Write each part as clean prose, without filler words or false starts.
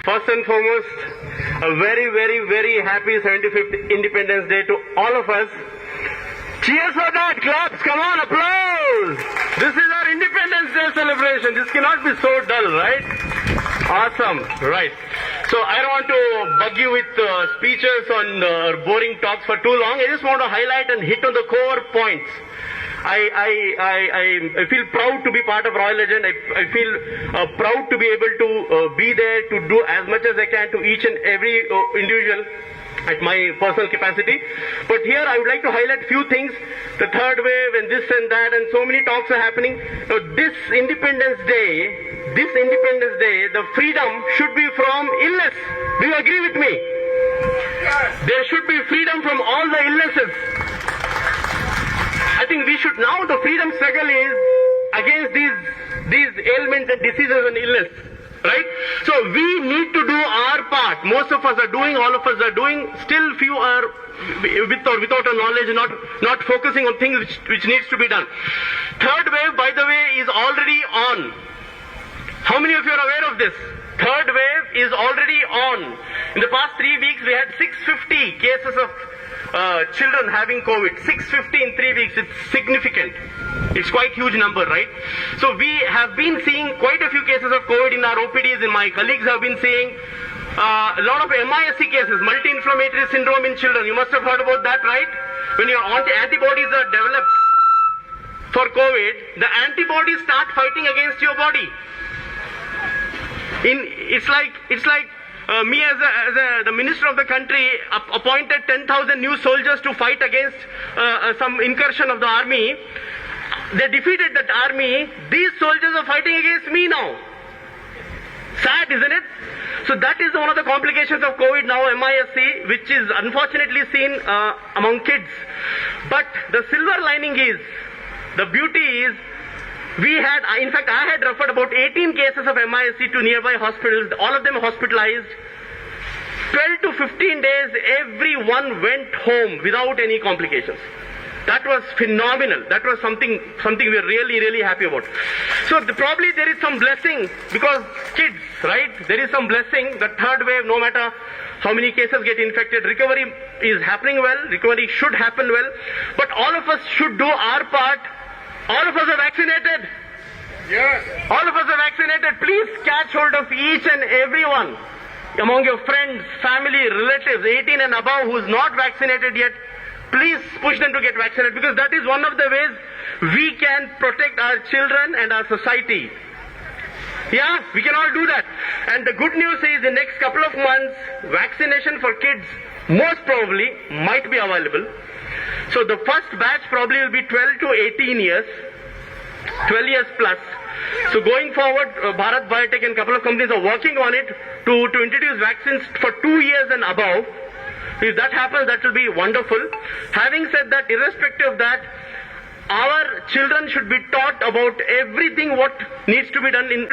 First and foremost, a very, very, very happy 75th Independence Day to all of us. Cheers for that! Claps! Come on, applause! This is our Independence Day celebration. This cannot be so dull, right? Awesome, right. So I don't want to bug you with speeches on boring talks for too long. I just want to highlight and hit on the core points. I feel proud to be part of Royal Legend. I feel proud to be able to be there to do as much as I can to each and every individual at my personal capacity. But here I would like to highlight few things. The third wave and this and that and so many talks are happening. Now, this Independence Day, the freedom should be from illness. Do you agree with me? Yes. There should be freedom from all the illnesses. I think we should now, the freedom struggle is against these ailments and diseases and illness. Right? So we need to do our part. Most of us are doing, all of us are doing. Still few are with or without a knowledge, not focusing on things which needs to be done. Third wave, by the way, is already on. How many of you are aware of this? Third wave is already on. In the past 3 weeks, we had 650 cases of children having COVID. 650 in 3 weeks. It's significant. It's quite huge number, right? So we have been seeing quite a few cases of COVID in our OPDs, and my colleagues have been seeing a lot of MISC cases, multi-inflammatory syndrome in children. You must have heard about that, right? When your antibodies are developed for COVID, the antibodies start fighting against your body. It's like me as the minister of the country appointed 10,000 new soldiers to fight against some incursion of the army. They defeated that army. These soldiers are fighting against me now. Sad, isn't it? So that is one of the complications of COVID now, MISC, which is unfortunately seen among kids. But the silver lining is, the beauty is, in fact, I had referred about 18 cases of MISC to nearby hospitals, all of them hospitalized. 12 to 15 days, everyone went home without any complications. That was phenomenal. That was something we are really, really happy about. So probably there is some blessing because kids, right? There is some blessing. The third wave, no matter how many cases get infected, recovery is happening well. Recovery should happen well. But all of us should do our part. All of us are vaccinated. Yes. All of us are vaccinated. Please catch hold of each and every one among your friends, family, relatives, 18 and above who is not vaccinated yet. Please push them to get vaccinated because that is one of the ways we can protect our children and our society. Yeah, we can all do that. And the good news is the next couple of months, vaccination for kids most probably might be available. So the first batch probably will be 12 to 18 years, 12 years plus. So going forward, Bharat Biotech and a couple of companies are working on it to introduce vaccines for 2 years and above. If that happens, that will be wonderful. Having said that, irrespective of that, our children should be taught about everything what needs to be done in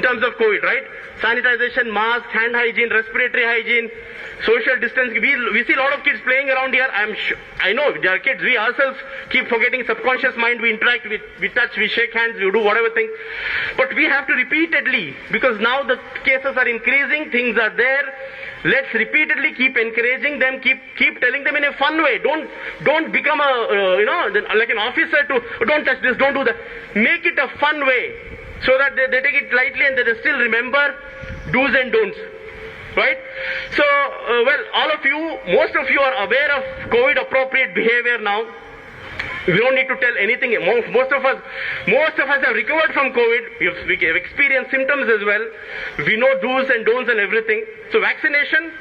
terms of COVID, right? Sanitization, mask, hand hygiene, respiratory hygiene, social distancing. We see a lot of kids playing around here. I know there are kids. We ourselves keep forgetting subconscious mind. We interact, we touch, we shake hands, we do whatever thing. But we have to repeatedly, because now the cases are increasing, things are there. Let's repeatedly keep encouraging them, keep telling them in a fun way. Don't become like an officer to don't touch this, don't do that. Make it a fun way so that they take it lightly and they still remember do's and don'ts. Right? So, most of you are aware of COVID appropriate behavior now. We don't need to tell anything. Most of us have recovered from COVID. We have experienced symptoms as well. We know do's and don'ts and everything. So vaccination,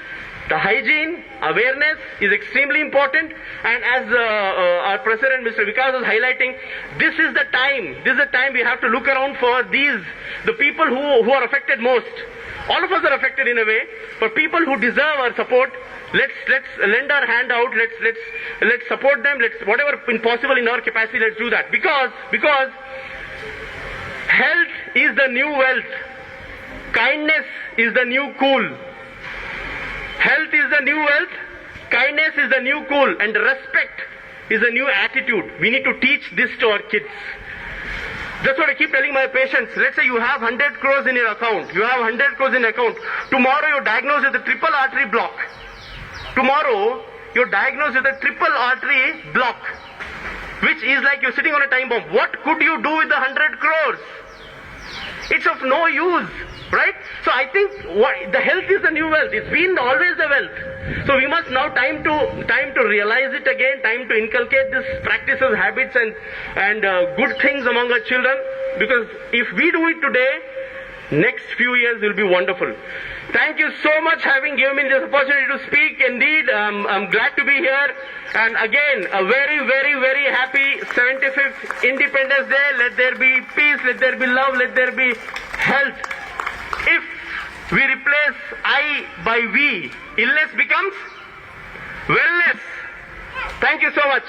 the hygiene, awareness is extremely important. And as our President, Mr. Vikas, was highlighting, this is the time we have to look around for the people who are affected most. All of us are affected in a way, but people who deserve our support, let's lend our hand out. Let's support them. Whatever possible in our capacity, let's do that. Because health is the new wealth. Kindness is the new cool. Health is the new wealth. Kindness is the new cool, and respect is a new attitude. We need to teach this to our kids. That's what I keep telling my patients. Let's say you have 100 crores in your account. You have 100 crores in account. Tomorrow you're diagnosed with a triple artery block. Tomorrow you're diagnosed with a triple artery block, which is like you're sitting on a time bomb. What could you do with the 100 crores? It's of no use, right? So I think the health is the new wealth. It's been always the wealth. So we must now time to realize it again, time to inculcate this practices, habits and good things among our children. Because if we do it today, next few years will be wonderful. Thank you so much having given me this opportunity to speak. Indeed, I'm glad to be here. And again, a very, very, very happy 75th Independence Day. Let there be peace, let there be love, let there be health. If we replace I by we, illness becomes wellness. Thank you so much.